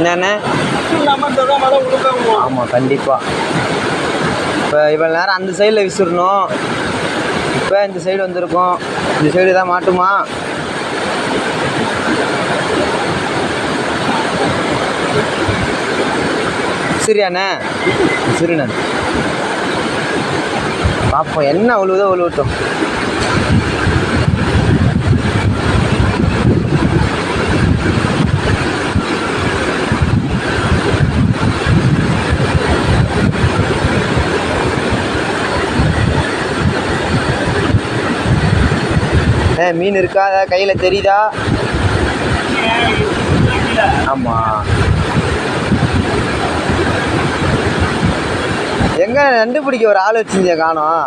என்னண்ணே? ஆமாம் கண்டிப்பாக. இப்போ இவ்வளோ நேரம் அந்த சைடில் விசிறணும், இப்போ இந்த சைடு வந்திருக்கோம். இந்த சைடு தான் மாட்டுமா? சரியாண்ணே? சரிண்ணே, பார்ப்போம் என்ன உழுவுதோ உழுவட்டும். மீன் இருக்கா? கையில் தெரியுதா? ஆமாம். எங்கே நண்டு பிடிக்க ஒரு ஆள் வச்சுருந்தியா? காணோம்.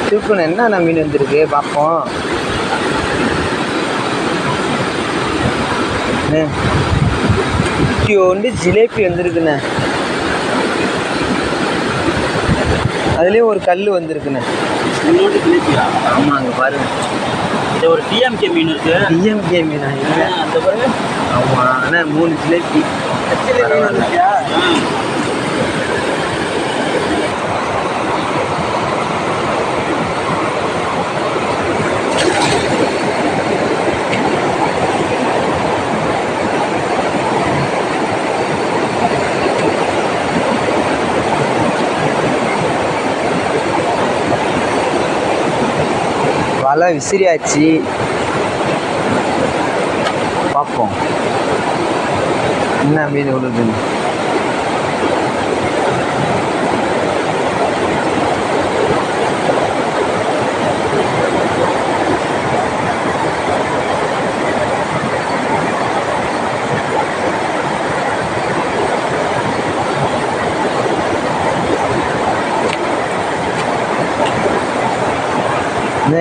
தூக்கணும். என்னென்ன மீன் வந்துருக்கு பார்ப்போம். குட்டியோண்டு ஜிலேபி வந்திருக்குண்ணே. அதுலேயும் ஒரு கல் வந்திருக்குண்ணே. ஆமாம், அங்கே பாருங்க. இது ஒரு டிஎம்கே மீன் இருக்கு. டிஎம்கே மீனா? இல்லை அந்த பாருங்க. ஆமாம் அண்ணா, 3 ஜிலேபி. வலை விசிறியாச்சு, பார்ப்போம் என்ன மீன் விழுதுன்னு.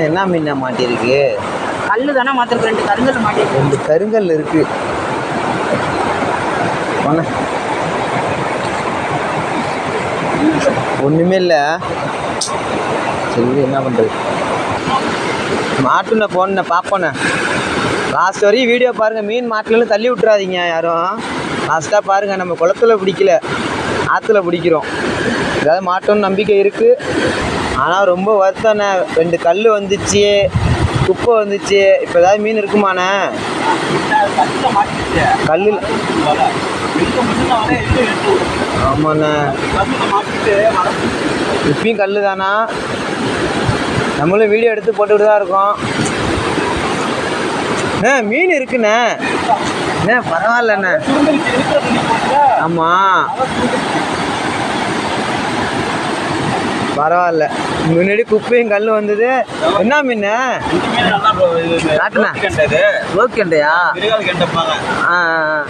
என்ன மீன் மாட்டிருக்கு? கல்லு தானே மாத்திருக்கு. 2 கருங்கல் மாட்டிருக்கு. 2 கருங்கல் இருக்கு. ஒன்றுமே இல்லை. சரி, என்ன பண்ணுறது? மாட்டுன போன பார்ப்போண்ணே. லாஸ்ட் வரையும் வீடியோ பாருங்கள். மீன் மாட்டிலன்னு தள்ளி விட்டுறாதீங்க யாரும். லாஸ்ட்டாக பாருங்கள். நம்ம குளத்துல பிடிக்கல, ஆற்றுல பிடிக்கிறோம். ஏதாவது மாட்டோன்னு நம்பிக்கை இருக்குது. ஆனால் ரொம்ப வருத்தண்ணே. 2 கல் வந்துச்சு, குப்பை வந்துச்சு. இப்போ ஏதாவது மீன் இருக்குமாண்ணே? கல் ஆமாண்ணே. இப்பயும் கல் தானா? நம்மளும் வீடியோ எடுத்து போட்டுக்கிட்டு தான் இருக்கோம். மீன் இருக்குண்ணே. பரவாயில்லண்ணே. ஆமாம் பரவாயில்ல. முன்னாடி குப்பையும் கல் வந்தது. என்ன மீன்? லோக்கண்டையா?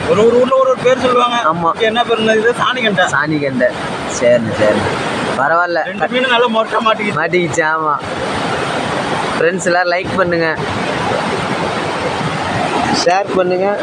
ஒரு ஊர்ல ஒரு பேர் சொல்லுவாங்க. ஆமா, என்ன பேர்? சாணிகண்டை. சாணிகண்டை. சரி சரி, பரவாயில்ல. 2 மீன் நல்லா மொட்டை மாட்டிக்கிச்சு. ஆமாம். ஃப்ரெண்ட்ஸ் எல்லோரும் லைக் பண்ணுங்கள், ஷேர் பண்ணுங்கள்.